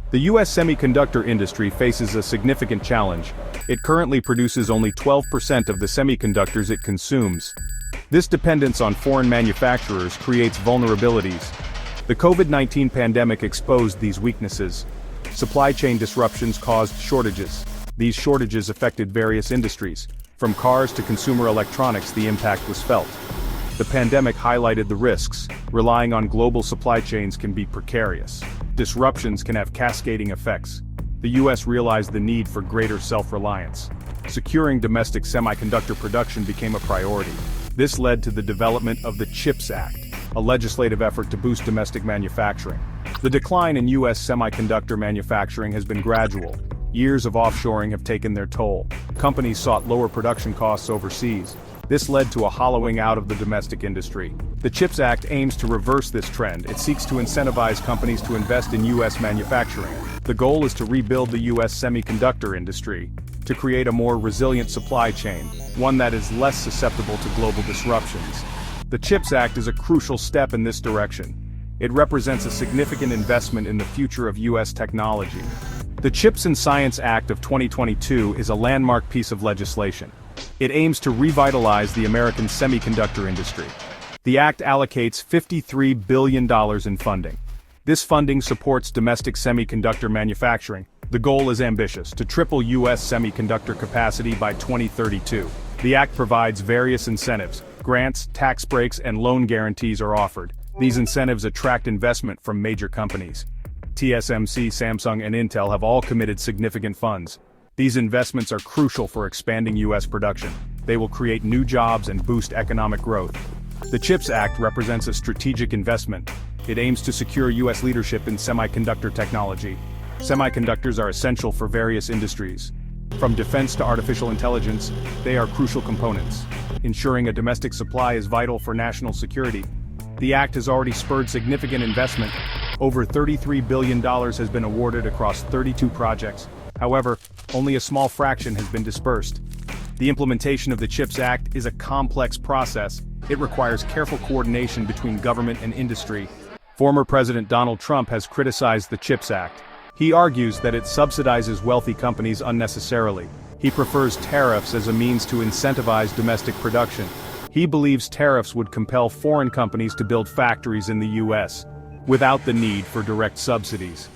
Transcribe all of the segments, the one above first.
The U.S. semiconductor industry faces a significant challenge. It currently produces only 12% of the semiconductors it consumes. This dependence on foreign manufacturers creates vulnerabilities. The COVID-19 pandemic exposed these weaknesses. Supply chain disruptions caused shortages. These shortages affected various industries. From cars to consumer electronics, the impact was felt. The pandemic highlighted the risks. Relying on global supply chains can be precarious. Disruptions can have cascading effects. The U.S. realized the need for greater self-reliance. Securing domestic semiconductor production became a priority. This led to the development of the CHIPS Act, a legislative effort to boost domestic manufacturing. The decline in U.S. semiconductor manufacturing has been gradual. Years of offshoring have taken their toll. Companies sought lower production costs overseas. This led to a hollowing out of the domestic industry. The CHIPS Act aims to reverse this trend. It seeks to incentivize companies to invest in U.S. manufacturing. The goal is to rebuild the U.S. semiconductor industry, to create a more resilient supply chain, one that is less susceptible to global disruptions. The CHIPS Act is a crucial step in this direction. It represents a significant investment in the future of U.S. technology. The CHIPS and Science Act of 2022 is a landmark piece of legislation. It aims to revitalize the American semiconductor industry. The act allocates $53 billion in funding. This funding supports domestic semiconductor manufacturing. The goal is ambitious, to triple U.S. semiconductor capacity by 2032. The act provides various incentives. Grants, tax breaks, and loan guarantees are offered. These incentives attract investment from major companies. TSMC, Samsung, and Intel have all committed significant funds. These investments are crucial for expanding U.S. production. They will create new jobs and boost economic growth. The CHIPS Act represents a strategic investment. It aims to secure U.S. leadership in semiconductor technology. Semiconductors are essential for various industries. From defense to artificial intelligence, they are crucial components. Ensuring a domestic supply is vital for national security. The act has already spurred significant investment. Over $33 billion has been awarded across 32 projects. However, only a small fraction has been dispersed. The implementation of the CHIPS Act is a complex process. It requires careful coordination between government and industry. Former President Donald Trump has criticized the CHIPS Act. He argues that it subsidizes wealthy companies unnecessarily. He prefers tariffs as a means to incentivize domestic production. He believes tariffs would compel foreign companies to build factories in the U.S., without the need for direct subsidies.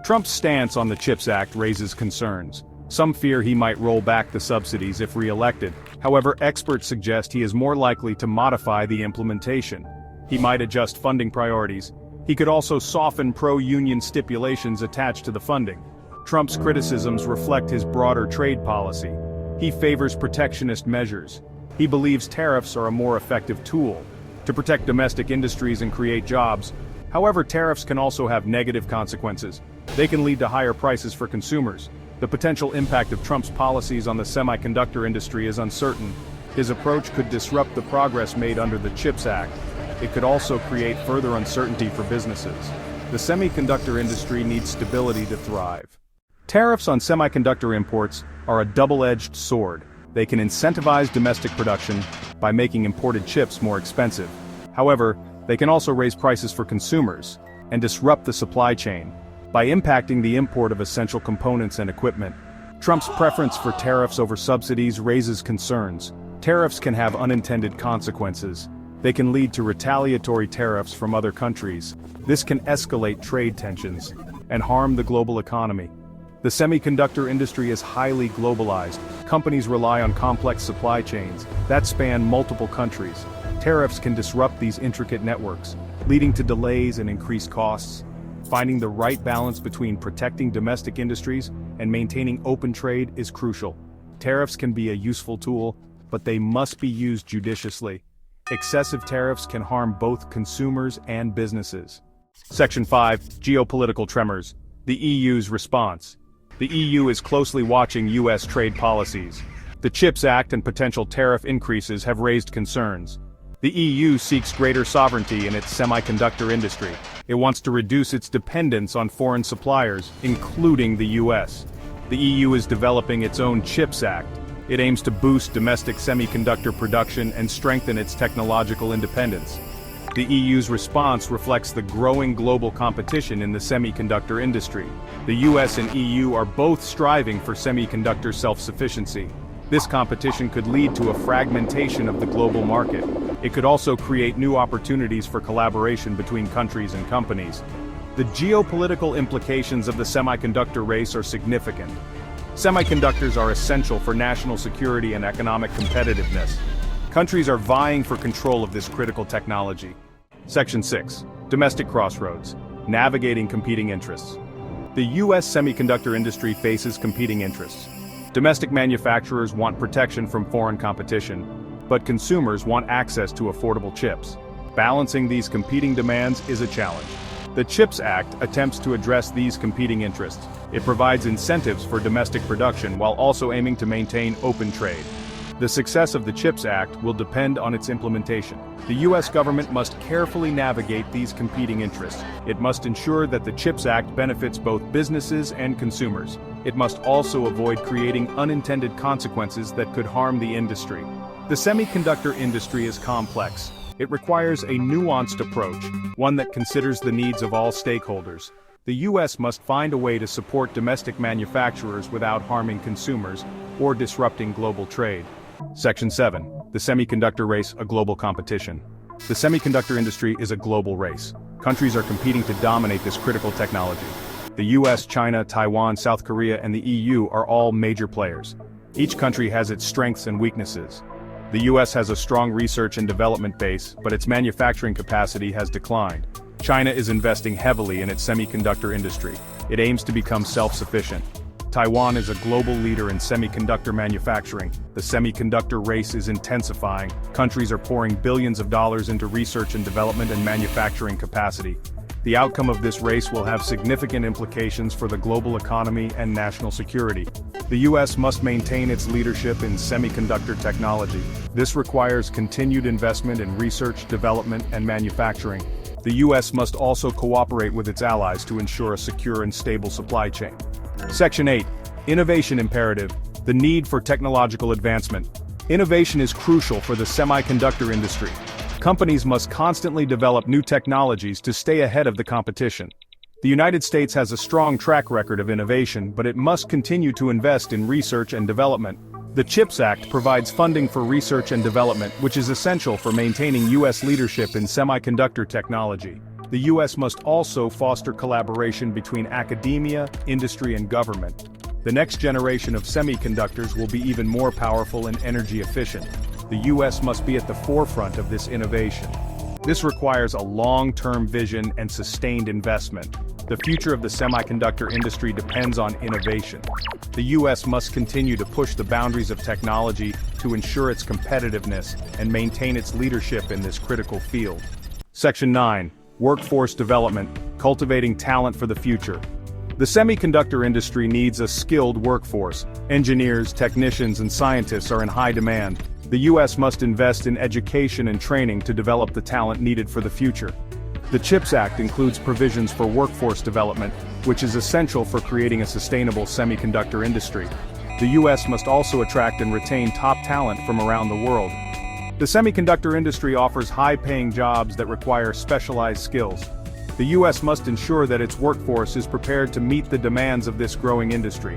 Trump's stance on the CHIPS Act raises concerns. Some fear he might roll back the subsidies if re-elected. However, experts suggest he is more likely to modify the implementation. He might adjust funding priorities. He could also soften pro-union stipulations attached to the funding. Trump's criticisms reflect his broader trade policy. He favors protectionist measures. He believes tariffs are a more effective tool to protect domestic industries and create jobs. However, tariffs can also have negative consequences. They can lead to higher prices for consumers. The potential impact of Trump's policies on the semiconductor industry is uncertain. His approach could disrupt the progress made under the CHIPS Act. It could also create further uncertainty for businesses. The semiconductor industry needs stability to thrive. Tariffs on semiconductor imports are a double-edged sword. They can incentivize domestic production by making imported chips more expensive. However, they can also raise prices for consumers and disrupt the supply chain by impacting the import of essential components and equipment. Trump's preference for tariffs over subsidies raises concerns. Tariffs can have unintended consequences. They can lead to retaliatory tariffs from other countries. This can escalate trade tensions and harm the global economy. The semiconductor industry is highly globalized. Companies rely on complex supply chains that span multiple countries. Tariffs can disrupt these intricate networks, leading to delays and increased costs. Finding the right balance between protecting domestic industries and maintaining open trade is crucial. Tariffs can be a useful tool, but they must be used judiciously. Excessive tariffs can harm both consumers and businesses. Section 5. Geopolitical tremors. The EU's response. The EU is closely watching U.S. trade policies. The CHIPS Act and potential tariff increases have raised concerns. The EU seeks greater sovereignty in its semiconductor industry. It wants to reduce its dependence on foreign suppliers, including the U.S. The EU is developing its own CHIPS Act. It aims to boost domestic semiconductor production and strengthen its technological independence. The EU's response reflects the growing global competition in the semiconductor industry. The US and EU are both striving for semiconductor self-sufficiency. This competition could lead to a fragmentation of the global market. It could also create new opportunities for collaboration between countries and companies. The geopolitical implications of the semiconductor race are significant. Semiconductors are essential for national security and economic competitiveness. Countries are vying for control of this critical technology. Section 6. Domestic crossroads. Navigating competing interests. The U.S. semiconductor industry faces competing interests. Domestic manufacturers want protection from foreign competition, but consumers want access to affordable chips. Balancing these competing demands is a challenge. The CHIPS Act attempts to address these competing interests. It provides incentives for domestic production while also aiming to maintain open trade. The success of the CHIPS Act will depend on its implementation. The U.S. government must carefully navigate these competing interests. It must ensure that the CHIPS Act benefits both businesses and consumers. It must also avoid creating unintended consequences that could harm the industry. The semiconductor industry is complex. It requires a nuanced approach, one that considers the needs of all stakeholders. The U.S. must find a way to support domestic manufacturers without harming consumers or disrupting global trade. Section 7. The semiconductor race, a global competition. The semiconductor industry is a global race. Countries are competing to dominate this critical technology. The US, China, Taiwan, South Korea, and the EU are all major players. Each country has its strengths and weaknesses. The US has a strong research and development base, but its manufacturing capacity has declined. China is investing heavily in its semiconductor industry. It aims to become self-sufficient. Taiwan is a global leader in semiconductor manufacturing. The semiconductor race is intensifying. Countries are pouring billions of dollars into research and development and manufacturing capacity. The outcome of this race will have significant implications for the global economy and national security. The U.S. must maintain its leadership in semiconductor technology. This requires continued investment in research, development, and manufacturing. The U.S. must also cooperate with its allies to ensure a secure and stable supply chain. Section 8. Innovation imperative. The need for technological advancement. Innovation is crucial for the semiconductor industry. Companies must constantly develop new technologies to stay ahead of the competition. The United States has a strong track record of innovation, but it must continue to invest in research and development. The CHIPS Act provides funding for research and development, which is essential for maintaining U.S. leadership in semiconductor technology. The U.S. must also foster collaboration between academia, industry, and government. The next generation of semiconductors will be even more powerful and energy efficient. The U.S. must be at the forefront of this innovation. This requires a long-term vision and sustained investment. The future of the semiconductor industry depends on innovation. The U.S. must continue to push the boundaries of technology to ensure its competitiveness and maintain its leadership in this critical field. Section 9. Workforce development, cultivating talent for the future. The semiconductor industry needs a skilled workforce. Engineers, technicians, and scientists are in high demand. The U.S. must invest in education and training to develop the talent needed for the future. The CHIPS Act includes provisions for workforce development, which is essential for creating a sustainable semiconductor industry. The U.S. must also attract and retain top talent from around the world. The semiconductor industry offers high-paying jobs that require specialized skills. The U.S. must ensure that its workforce is prepared to meet the demands of this growing industry.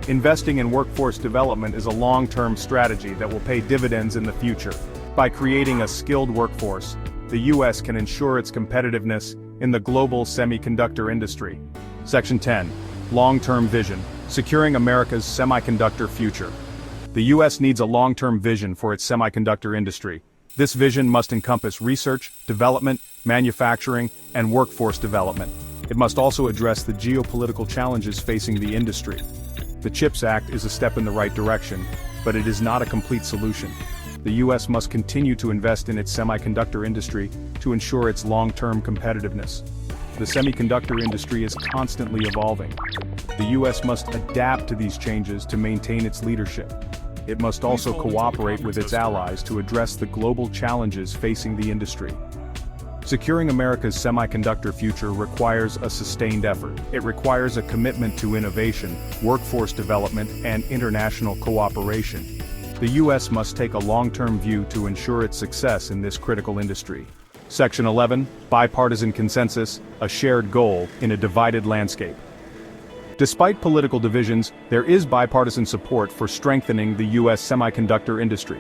Investing in workforce development is a long-term strategy that will pay dividends in the future. By creating a skilled workforce, the U.S. can ensure its competitiveness in the global semiconductor industry. Section 10. Long-term vision, securing America's semiconductor future. The U.S. needs a long-term vision for its semiconductor industry. This vision must encompass research, development, manufacturing, and workforce development. It must also address the geopolitical challenges facing the industry. The CHIPS Act is a step in the right direction, but it is not a complete solution. The U.S. must continue to invest in its semiconductor industry to ensure its long-term competitiveness. The semiconductor industry is constantly evolving. The U.S. must adapt to these changes to maintain its leadership. It must also cooperate with its allies to address the global challenges facing the industry. Securing America's semiconductor future requires a sustained effort. It requires a commitment to innovation, workforce development, and international cooperation. The U.S. must take a long-term view to ensure its success in this critical industry. Section 11, Bipartisan Consensus, a shared goal in a divided landscape. Despite political divisions, there is bipartisan support for strengthening the U.S. semiconductor industry.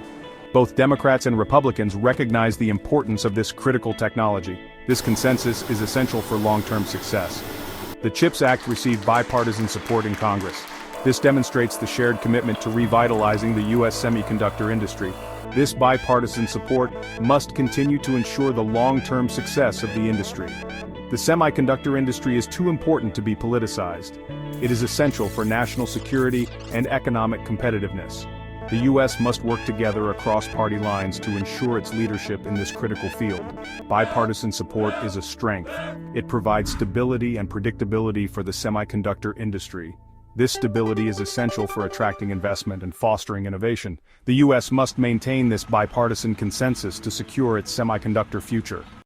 Both Democrats and Republicans recognize the importance of this critical technology. This consensus is essential for long-term success. The CHIPS Act received bipartisan support in Congress. This demonstrates the shared commitment to revitalizing the U.S. semiconductor industry. This bipartisan support must continue to ensure the long-term success of the industry. The semiconductor industry is too important to be politicized. It is essential for national security and economic competitiveness. The U.S. must work together across party lines to ensure its leadership in this critical field. Bipartisan support is a strength. It provides stability and predictability for the semiconductor industry. This stability is essential for attracting investment and fostering innovation. The U.S. must maintain this bipartisan consensus to secure its semiconductor future.